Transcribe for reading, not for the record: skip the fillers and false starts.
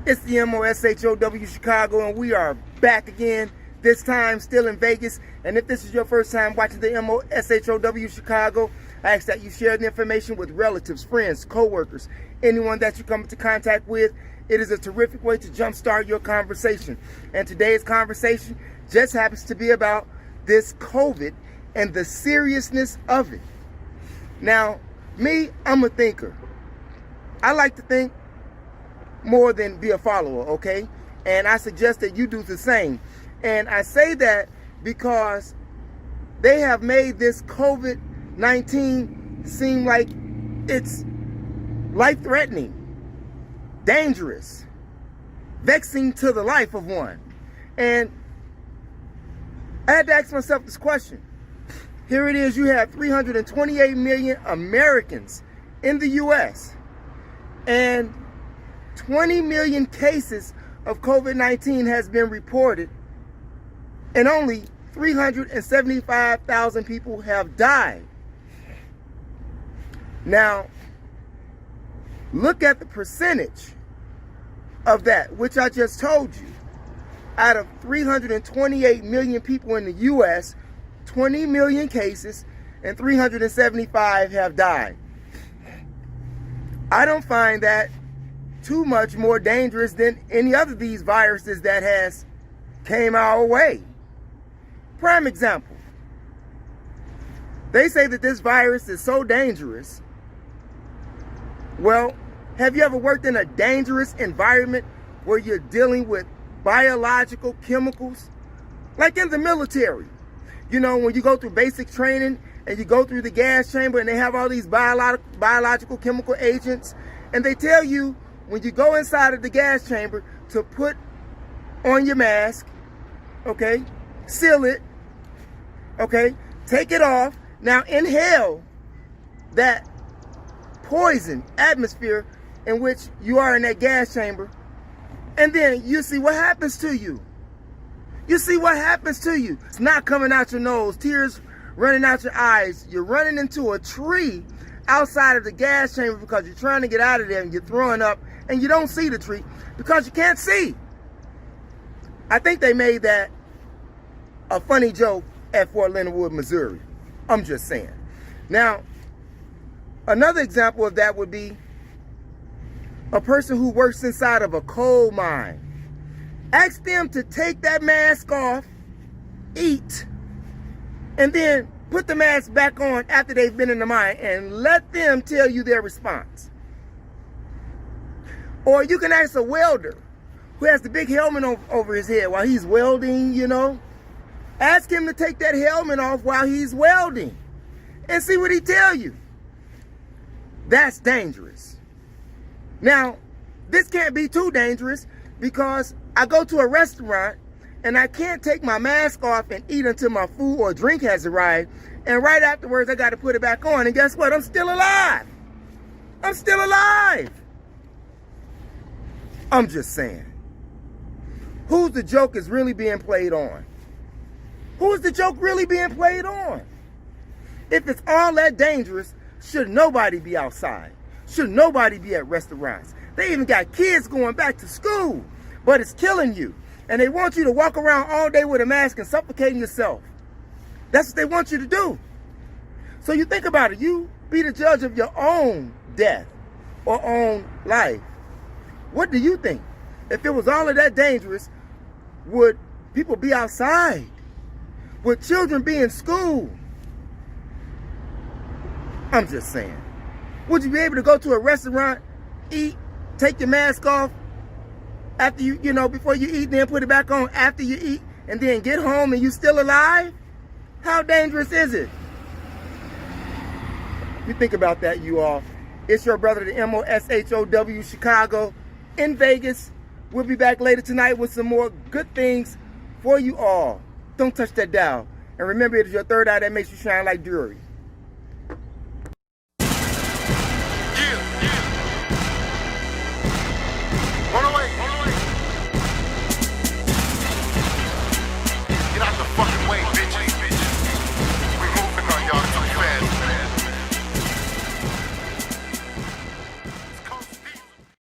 It's the THEMOSHOW Chicago, and we are back again, this time still in Vegas. And if this is your first time watching the THEMOSHOW Chicago, I ask that you share the information with relatives, friends, co-workers, anyone that you come into contact with. It is a terrific way to jumpstart your conversation. And today's conversation just happens to be about this COVID and the seriousness of it. Now, me, I'm a thinker. I like to think more than be a follower, okay? And I suggest that you do the same. And I say that because they have made this COVID-19 seem like it's life-threatening, dangerous, vexing to the life of one. And I had to ask myself this question. Here it is, you have 328 million Americans in the U.S. and 20 million cases of COVID-19 has been reported, and only 375,000 people have died. Now, look at the percentage of that, which I just told you. Out of 328 million people in the U.S., 20 million cases and 375 have died. I don't find that too much more dangerous than any other of these viruses that has came our way. Prime example. They say that this virus is so dangerous. Well, have you ever worked in a dangerous environment where you're dealing with biological chemicals? Like in the military. You know, when you go through basic training and you go through the gas chamber and they have all these biological chemical agents, and they tell you when you go inside of the gas chamber to put on your mask, okay, seal it, okay, take it off, now inhale that poison atmosphere in which you are in that gas chamber, and then you see what happens to you. You see what happens to you. It's not coming out your nose, tears running out your eyes. You're running into a tree outside of the gas chamber because you're trying to get out of there and you're throwing up and you don't see the tree because you can't see. I think they made that a funny joke at Fort Leonard Wood, Missouri. I'm just saying. Now, another example of that would be a person who works inside of a coal mine. Ask them to take that mask off, eat, and then put the mask back on after they've been in the mine, and let them tell you their response. Or you can ask a welder who has the big helmet over his head while he's welding, you know. Ask him to take that helmet off while he's welding and see what he tell you. That's dangerous. Now, this can't be too dangerous because I go to a restaurant and I can't take my mask off and eat until my food or drink has arrived. And right afterwards, I got to put it back on. And guess what? I'm still alive. I'm still alive. I'm just saying. Who's the joke is really being played on? Who's the joke really being played on? If it's all that dangerous, should nobody be outside? Should nobody be at restaurants? They even got kids going back to school, but it's killing you. And they want you to walk around all day with a mask and suffocating yourself. That's what they want you to do. So you think about it. You be the judge of your own death or own life. What do you think? If it was all of that dangerous, would people be outside? Would children be in school? I'm just saying. Would you be able to go to a restaurant, eat, take your mask off after you know, before you eat, then put it back on after you eat, and then get home and you still alive? How dangerous is it? You think about that, you all. It's your brother, the THEMOSHOW Chicago in Vegas. We'll be back later tonight with some more good things for you all. Don't touch that dial. And remember, it is your third eye that makes you shine like jewelry.